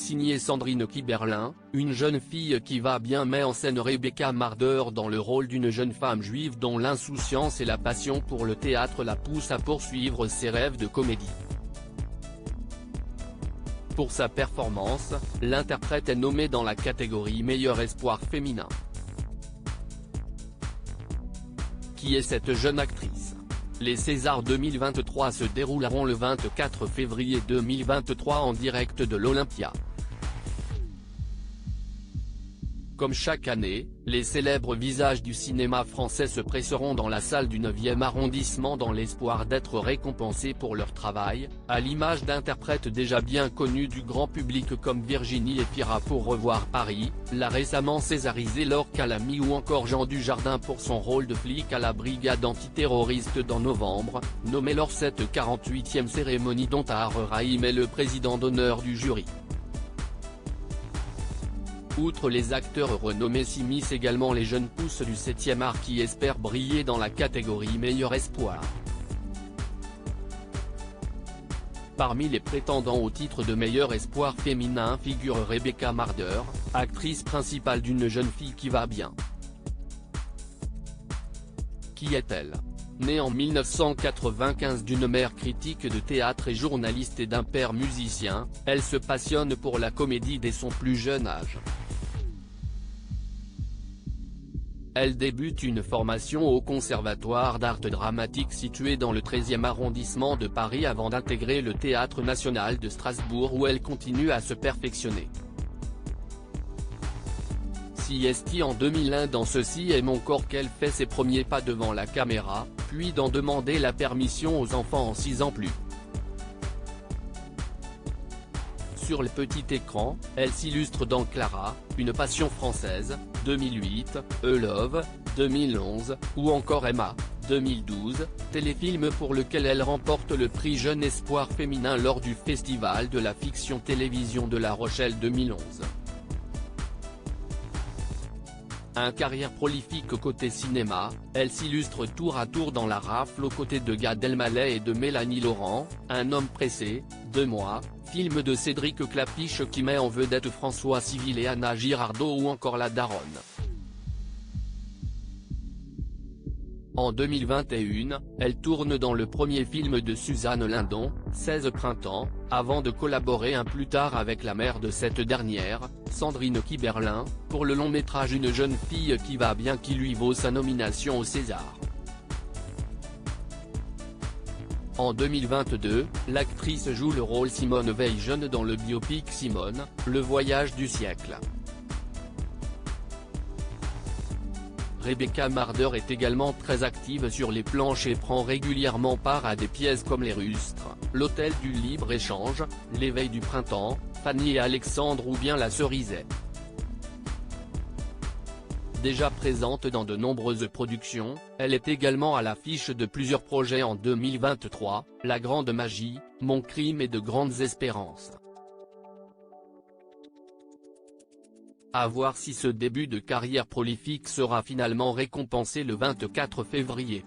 signé Sandrine Kiberlin, une jeune fille qui va bien met en scène Rebecca Marder dans le rôle d'une jeune femme juive dont l'insouciance et la passion pour le théâtre la poussent à poursuivre ses rêves de comédie. Pour sa performance, l'interprète est nommée dans la catégorie Meilleur espoir féminin. Qui est cette jeune actrice ? Les Césars 2023 se dérouleront le 24 février 2023 en direct de l'Olympia. Comme chaque année, les célèbres visages du cinéma français se presseront dans la salle du 9e arrondissement dans l'espoir d'être récompensés pour leur travail, à l'image d'interprètes déjà bien connus du grand public comme Virginie Efira pour Revoir Paris, la récemment césarisée Laure Calamy ou encore Jean Dujardin pour son rôle de flic à la brigade antiterroriste dans Novembre, nommé lors cette 48e cérémonie dont Tahar Rahim est le président d'honneur du jury. Outre les acteurs renommés s'immiscent également les jeunes pousses du 7e art qui espèrent briller dans la catégorie Meilleur espoir. Parmi les prétendants au titre de Meilleur espoir féminin figure Rebecca Marder, actrice principale d'une jeune fille qui va bien. Qui est-elle ? Née en 1995 d'une mère critique de théâtre et journaliste et d'un père musicien, elle se passionne pour la comédie dès son plus jeune âge. Elle débute une formation au Conservatoire d'art dramatique situé dans le 13e arrondissement de Paris avant d'intégrer le Théâtre national de Strasbourg où elle continue à se perfectionner. Si est en 2001 dans Ceci est mon corps qu'elle fait ses premiers pas devant la caméra, puis d'en demander la permission aux enfants en 6 ans plus. Sur le petit écran, elle s'illustre dans Clara, Une passion française, 2008, Love, 2011, ou encore Emma, 2012, téléfilm pour lequel elle remporte le prix Jeune Espoir féminin lors du Festival de la fiction télévision de La Rochelle 2011. Un carrière prolifique côté cinéma, elle s'illustre tour à tour dans La Rafle aux côtés de Gad Elmaleh et de Mélanie Laurent, Un homme pressé, 2 mois, film de Cédric Klapisch qui met en vedette François Civil et Anna Girardot ou encore La Daronne. En 2021, elle tourne dans le premier film de Suzanne Lindon, 16 printemps, avant de collaborer un plus tard avec la mère de cette dernière, Sandrine Kiberlin, pour le long métrage Une jeune fille qui va bien qui lui vaut sa nomination au César. En 2022, l'actrice joue le rôle Simone Veil jeune dans le biopic Simone, le voyage du siècle. Rebecca Marder est également très active sur les planches et prend régulièrement part à des pièces comme Les Rustres, L'Hôtel du Libre-Échange, L'éveil du printemps, Fanny et Alexandre ou bien La Cerisay. Déjà présente dans de nombreuses productions, elle est également à l'affiche de plusieurs projets en 2023, La Grande Magie, Mon crime et De grandes espérances. À voir si ce début de carrière prolifique sera finalement récompensé le 24 février.